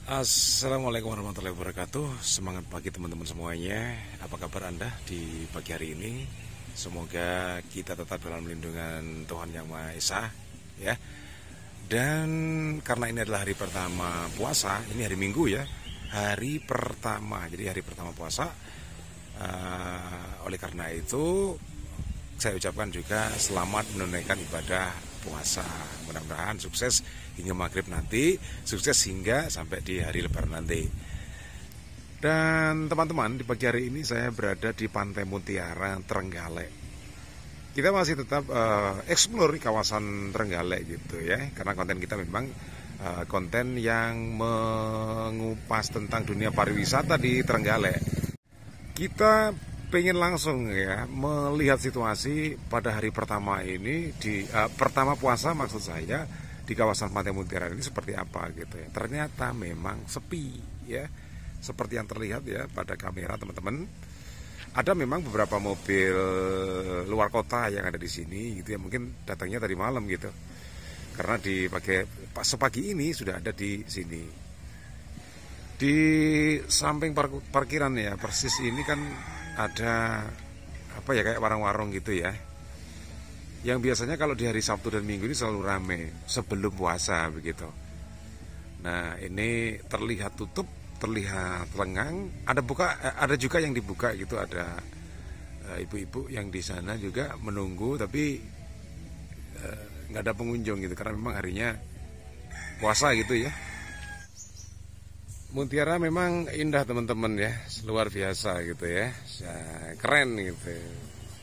Assalamualaikum warahmatullahi wabarakatuh. Semangat pagi teman-teman semuanya. Apa kabar Anda di pagi hari ini? Semoga kita tetap dalam lindungan Tuhan Yang Maha Esa, ya. Dan karena ini adalah hari pertama puasa, ini hari Minggu ya, hari pertama. Jadi hari pertama puasa. Oleh karena itu saya ucapkan juga selamat menunaikan ibadah puasa. Mudah-mudahan sukses hingga maghrib nanti, sukses hingga sampai di hari lebaran nanti. Dan teman-teman, di pagi hari ini saya berada di Pantai Mutiara, Trenggalek. Kita masih tetap explore kawasan Trenggalek gitu ya, karena konten kita memang konten yang mengupas tentang dunia pariwisata di Trenggalek. Kita pengen langsung ya melihat situasi pada hari pertama ini di pertama puasa maksud saya di kawasan Pantai Mutiara ini seperti apa gitu ya. Ternyata memang sepi ya, seperti yang terlihat ya pada kamera teman-teman. Ada memang beberapa mobil luar kota yang ada di sini gitu ya, mungkin datangnya tadi malam gitu, karena di sepagi ini sudah ada di sini. Di samping parkiran ya persis ini kan ada apa ya, kayak warung-warung gitu ya, yang biasanya kalau di hari Sabtu dan Minggu ini selalu rame sebelum puasa begitu. Nah ini terlihat tutup, terlihat lengang. Ada juga yang dibuka gitu. Ada ibu-ibu yang di sana juga menunggu, tapi nggak ada pengunjung gitu karena memang harinya puasa gitu ya. Mutiara memang indah teman-teman ya, luar biasa gitu ya, keren gitu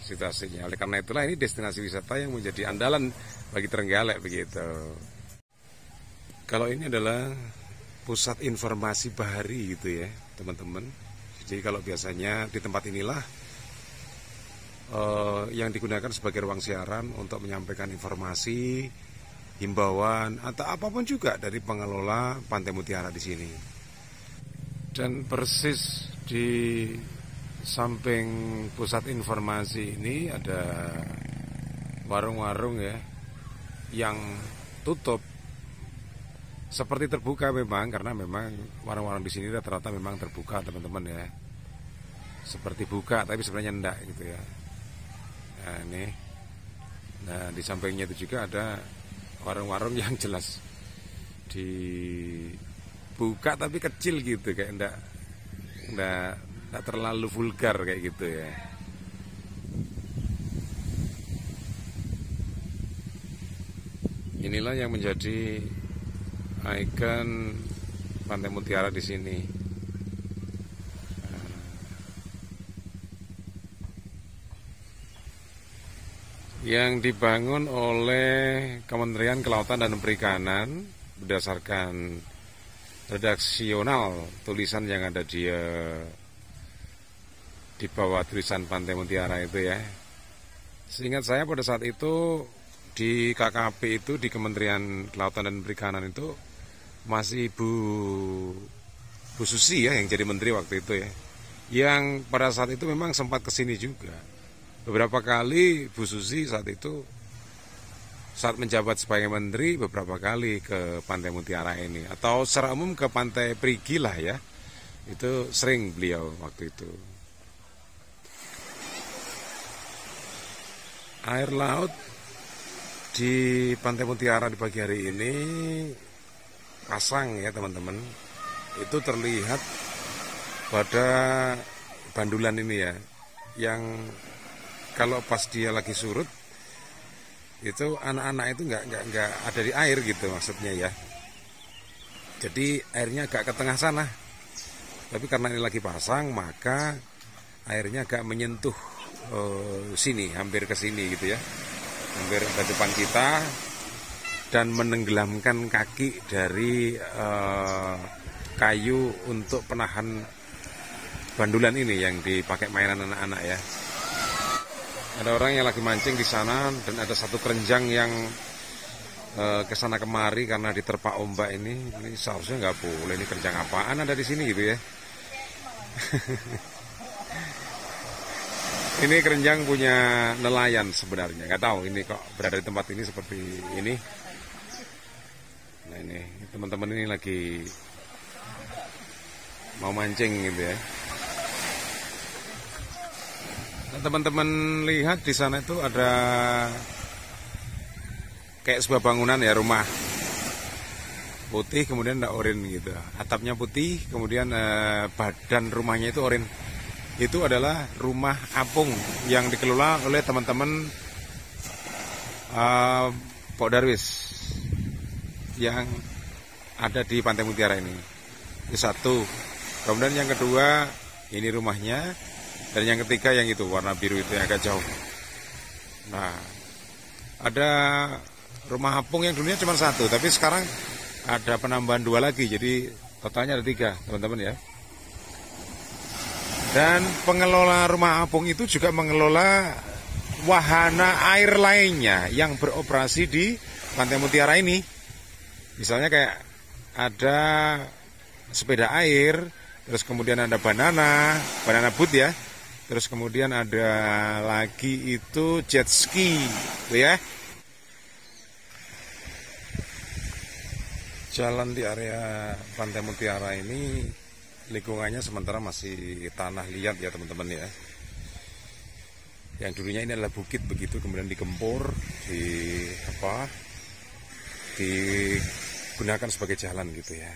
situasinya. Oleh karena itulah ini destinasi wisata yang menjadi andalan bagi Trenggalek begitu. Kalau ini adalah pusat informasi bahari gitu ya teman-teman. Jadi kalau biasanya di tempat inilah yang digunakan sebagai ruang siaran untuk menyampaikan informasi, himbauan atau apapun juga dari pengelola Pantai Mutiara di sini. Dan persis di samping pusat informasi ini ada warung-warung ya yang tutup seperti terbuka memang, karena memang warung-warung di sini rata-rata memang terbuka teman-teman ya, seperti buka tapi sebenarnya enggak gitu ya. Nah ini, nah di sampingnya itu juga ada warung-warung yang jelas dibuka tapi kecil gitu, kayak enggak terlalu vulgar kayak gitu ya. Inilah yang menjadi ikon Pantai Mutiara di sini. Yang dibangun oleh Kementerian Kelautan dan Perikanan berdasarkan redaksional tulisan yang ada di bawah tulisan Pantai Mutiara itu ya. Seingat saya pada saat itu di KKP itu, di Kementerian Kelautan dan Perikanan itu masih Bu Susi ya yang jadi menteri waktu itu ya. Yang pada saat itu memang sempat kesini juga. Beberapa kali Bu Susi saat menjabat sebagai menteri beberapa kali ke Pantai Mutiara ini, atau secara umum ke Pantai Perigi lah ya. Itu sering beliau waktu itu. Air laut di Pantai Mutiara di pagi hari ini pasang ya teman-teman. Itu terlihat pada bandulan ini ya, yang kalau pas dia lagi surut itu anak-anak itu nggak ada di air gitu maksudnya ya. Jadi airnya agak ke tengah sana. Tapi karena ini lagi pasang, maka airnya agak menyentuh sini, hampir ke sini gitu ya, hampir ke depan kita, dan menenggelamkan kaki dari kayu untuk penahan bandulan ini yang dipakai mainan anak-anak ya. Ada orang yang lagi mancing di sana, dan ada satu kerenjang yang kesana kemari karena diterpa ombak ini. Ini seharusnya nggak boleh, ini kerenjang apaan ada di sini gitu ya. Ini kerenjang punya nelayan sebenarnya, nggak tahu ini kok berada di tempat ini seperti ini. Nah ini teman-teman ini lagi mau mancing gitu ya. Nah, teman-teman lihat di sana itu ada kayak sebuah bangunan ya, rumah putih kemudian ada oranye gitu. Atapnya putih, kemudian badan rumahnya itu oranye. Itu adalah rumah apung yang dikelola oleh teman-teman Pok Darwis yang ada di Pantai Mutiara ini. Itu satu. Kemudian yang kedua, ini rumahnya. Dan yang ketiga yang itu warna biru itu yang agak jauh. Nah, ada rumah apung yang dulunya cuma satu, tapi sekarang ada penambahan 2 lagi, jadi totalnya ada 3, teman-teman ya. Dan pengelola rumah apung itu juga mengelola wahana air lainnya yang beroperasi di Pantai Mutiara ini. Misalnya kayak ada sepeda air, terus kemudian ada banana boat ya. Terus kemudian ada lagi itu jet ski, gitu ya. Jalan di area Pantai Mutiara ini lingkungannya sementara masih tanah liat ya teman-teman ya. Yang dulunya ini adalah bukit begitu, kemudian digempur, digunakan sebagai jalan gitu ya.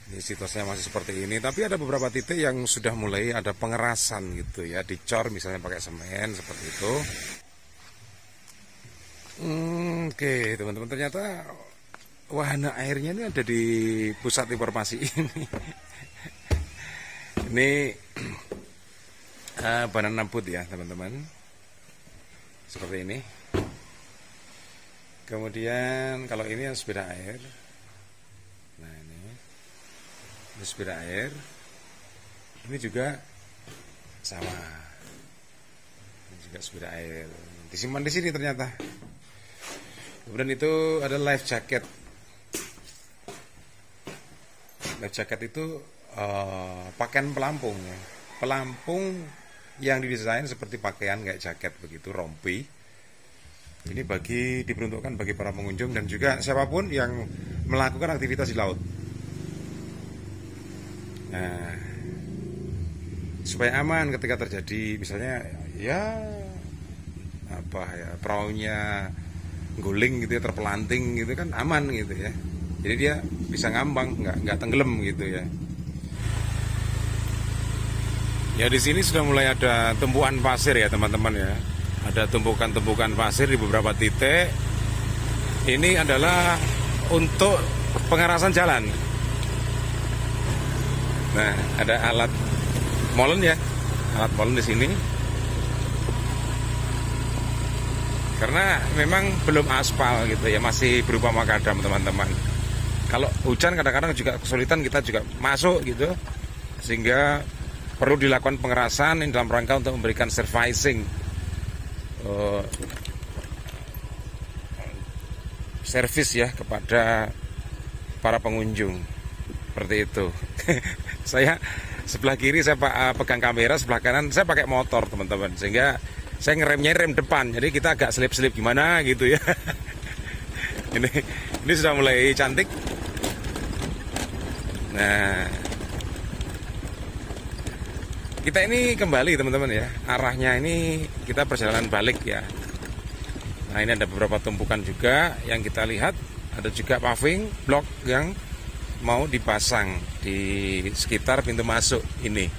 Ini situasinya masih seperti ini, tapi ada beberapa titik yang sudah mulai ada pengerasan gitu ya, dicor misalnya pakai semen seperti itu. Oke, teman-teman, ternyata wahana airnya ini ada di pusat informasi ini. Ini banana boat ya teman-teman, seperti ini. Kemudian kalau ini yang sepeda air, nah ini sepeda air, ini juga sama, ini juga sepeda air, disimpan di sini ternyata. Kemudian itu ada life jacket. Life jacket itu pakaian pelampung ya. Pelampung yang didesain seperti pakaian kayak jaket begitu, rompi. Ini diperuntukkan bagi para pengunjung dan juga siapapun yang melakukan aktivitas di laut. Nah, supaya aman ketika terjadi misalnya perahunya guling gitu ya, terpelanting gitu kan aman gitu ya. Jadi dia bisa ngambang, nggak tenggelam gitu ya. Ya di sini sudah mulai ada tumpukan pasir ya teman-teman ya. Ada tumpukan-tumpukan pasir di beberapa titik. Ini adalah untuk pengerasan jalan. Nah, ada alat molen ya, alat molen di sini. Karena memang belum aspal gitu ya, masih berupa makadam teman-teman. Kalau hujan kadang-kadang juga kesulitan kita juga masuk gitu, sehingga perlu dilakukan pengerasan dalam rangka untuk memberikan servicing, servis ya kepada para pengunjung. Seperti itu. Saya sebelah kiri saya pegang kamera, sebelah kanan saya pakai motor teman-teman, sehingga saya ngeremnya rem depan, jadi kita agak selip-selip gimana gitu ya. Ini sudah mulai cantik. Nah, kita ini kembali teman-teman ya, arahnya ini kita perjalanan balik ya. Nah, ini ada beberapa tumpukan juga yang kita lihat, ada juga paving blok yang mau dipasang di sekitar pintu masuk ini.